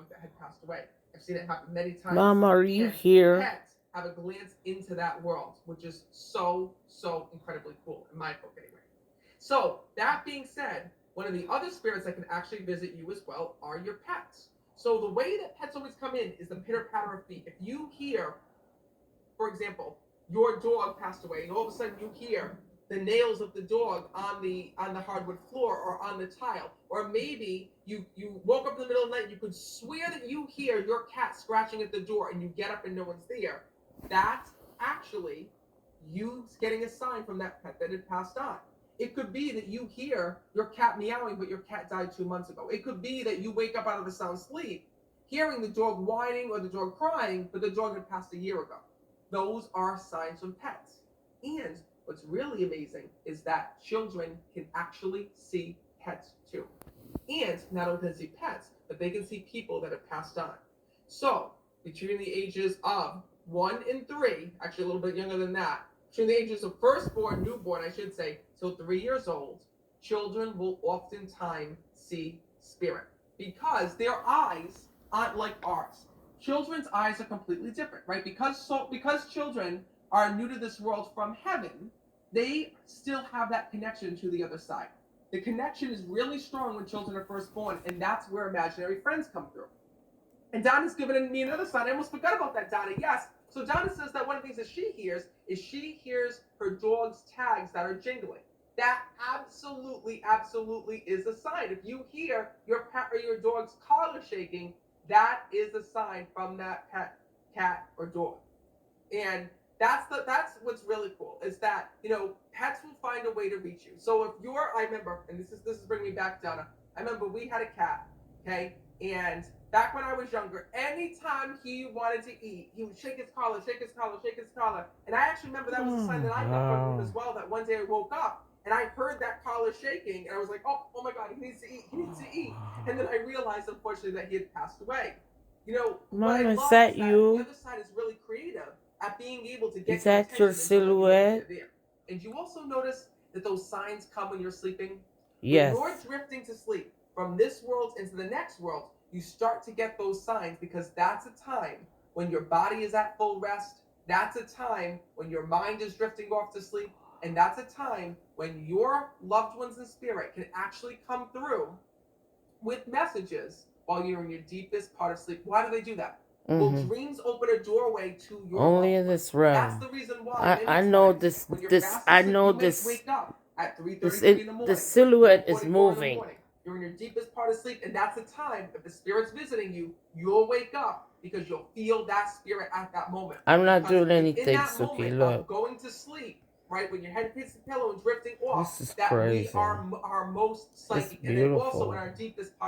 dog that had passed away. I've seen it happen many times. Mom, are you And here? pets have a glance into that world, which is so incredibly cool, in my book anyway. So, that being said, one of the other spirits that can actually visit you as well are your pets. So, the way that pets always come in is the pitter patter of feet. If you hear, for example, your dog passed away, and all of a sudden you hear the nails of the dog on the hardwood floor or on the tile, or maybe you woke up in the middle of the night and you could swear that you hear your cat scratching at the door, and you get up and no one's there. That's actually you getting a sign from that pet that had passed on. It could be that you hear your cat meowing, but your cat died 2 months ago. It could be that you wake up out of a sound sleep hearing the dog whining or the dog crying, but the dog had passed a year ago. Those are signs from pets. And what's really amazing is that children can actually see pets too. And not only can they see pets, but they can see people that have passed on. So, between the ages of 1 and 3, actually a little bit younger than that, between the ages of firstborn, newborn, I should say, till 3 years old, children will oftentimes see spirit because their eyes aren't like ours. Children's eyes are completely different, right? Because children are new to this world from heaven, they still have that connection to the other side. The connection is really strong when children are first born, and that's where imaginary friends come through. And Donna's given me another sign. I almost forgot about that, Donna. Yes. So Donna says that one of the things that she hears is she hears her dog's tags that are jingling. That absolutely is a sign. If you hear your pet or your dog's collar shaking, that is a sign from that pet, cat, or dog. And that's what's really cool is that pets will find a way to reach you. So if I remember, and this is bringing me back, Donna. I remember we had a cat, okay, and back when I was younger, anytime he wanted to eat, he would shake his collar, and I actually remember that was a sign that I got from him as well. That one day I woke up and I heard that collar shaking, and I was like, oh my God, he needs to eat, and then I realized, unfortunately, that he had passed away. What I Mom, is love that is that the you? other side is really creative at being able to Is get your that your attention and to let you know that silhouette? they're there. And you also notice that those signs come when you're sleeping. When you're Yes. drifting to sleep from this world into the next world, you start to get those signs because that's a time when your body is at full rest. That's a time when your mind is drifting off to sleep. And that's a time when your loved ones in spirit can actually come through with messages while you're in your deepest part of sleep. Why do they do that? Well, dreams open a doorway to your Only loved in ones. this That's realm. the reason why many I know times this when you're this fast I asleep, know you may this wake up at this 3:33 in the the morning, silhouette is 4:44 in the moving. morning. You're in your deepest part of sleep, and that's a time if the spirit's visiting you, you'll wake up because you'll feel that spirit at that moment. I'm not Because doing it's in anything, that Suki. moment of Look. going to sleep, right, when your head hits the pillow and drifting off, This is that we crazy. are our most It's psychic, and then also in beautiful. our deepest part